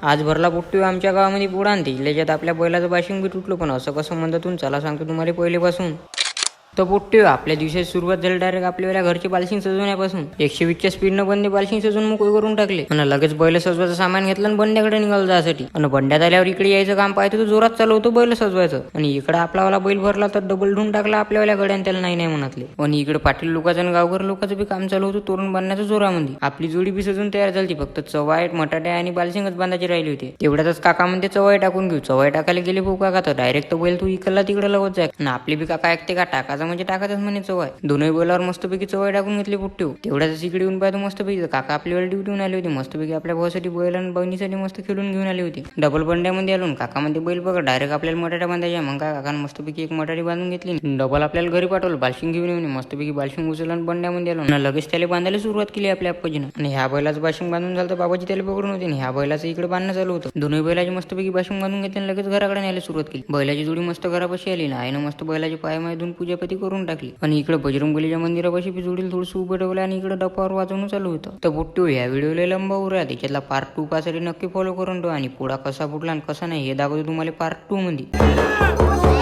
आज भरला पोट्टी आमच्या गावामध्ये पुढा आणते त्याच्यात आपल्या बैलाचं बाशिंग बी तुटलो, पण असं कसं म्हणतं चला सांगतो तुम्हाला पहिलेपासून. तर पोट्टी आपल्या दिवसाची सुरुवात झाली डायरेक्ट आपल्या घरचे बालशिंग सजवण्यापासून. 120च्या स्पीडनं बंदे बालशिंग सजवून मोकळे करून टाकले आणि लगेच बैल सजवायचं सामान घेतलं आणि बंड्याकडे निघालं जायसाठी. आणि बंड्यात आल्यावर इकडे यायचं काम पाहतो तो जोरात चालू होतो बैल सजवायचं. आणि इकडे आपलावाला बैल भरला तर डबल ढून टाकला आपल्यावाल्या गड्यान, त्याला नाही म्हणतले. आणि इकडे पाटील लोकांचं आणि गावकर लोकांचं बी काम चालू होतं तोरण बांधण्याचं जोरामध्ये. आपली जोडी बी सजून तयार झाली, फक्त चवायट मटाट्या आणि बालशिंगच बांधायची राहिली होती. तेवढ्यातच काका म्हणते चवाय टाकून घेऊ. चवाय टाकायला गेले भाऊ काका तर डायरेक्ट तो बैल तू इकडला तिकडे लावत जाय. आणि आपली बी काका ऐकते का, टाकायचं म्हणजे टाकायच म्हणे चवाय. दोन्ही बैलावर मस्तपैकी चवाय टाकून घेतली पोट्टी. तेवढ्याच इकडे येऊन पाहतो मस्तपैकी काका आपल्या वेळ ड्युटीहून आले होते. मस्तपैकी आपल्या भावासाठी बैल आणि बहिणीसाठी मस्त खेळून घेऊन आले होते. डबल बंड्यामध्ये आलो काका म्हणते बैल बघा डायरेक्ट आपल्याला मटाट्या बांधायच्या. मग काय काकानं मस्तपैकी एक मटारी बांधून घेतली. डबल आपल्याला घरी पाठवलं बालशिंग घेऊन येऊन. मस्तपैकी बालशिंग उचललं आणि बंड्यामध्ये आलो आणि लगेच त्याला बांधायला सुरुवात केली आपल्या आप्पाजीनं. आणि ह्या बैलाचं बाशिंग बांधून झालं तर बाबाजी त्याला पकडून होते आणि ह्या बैलाचं इकडे बांधणं चालू होतं. दोन्ही बैलाची मस्तपैकी बाशिंग बांधून घेतली आणि लगेच घराकडे न्यायला सुरुवात केली. बैलाची जोडी मस्त घरापाशी आली ना आईनं मस्त बैलाची पाय धुवून पूजापती करून टाकली. आणि इकडे बजरंगबलीच्या मंदिरापाशी बी जोडीला थोडंसं उभं ठेवलं आणि इकडे डपावर वाजवणं चालू होतं. तर पोट्टी या व्हिडिओला लंबा उरा त्याच्यातला पार्ट 2 पासाठी नक्की फॉलो करून ठेवा. आणि पुढा कसा फुटला आणि कसा नाही हे दाखवतो तुम्हाला पार्ट 2 मध्ये.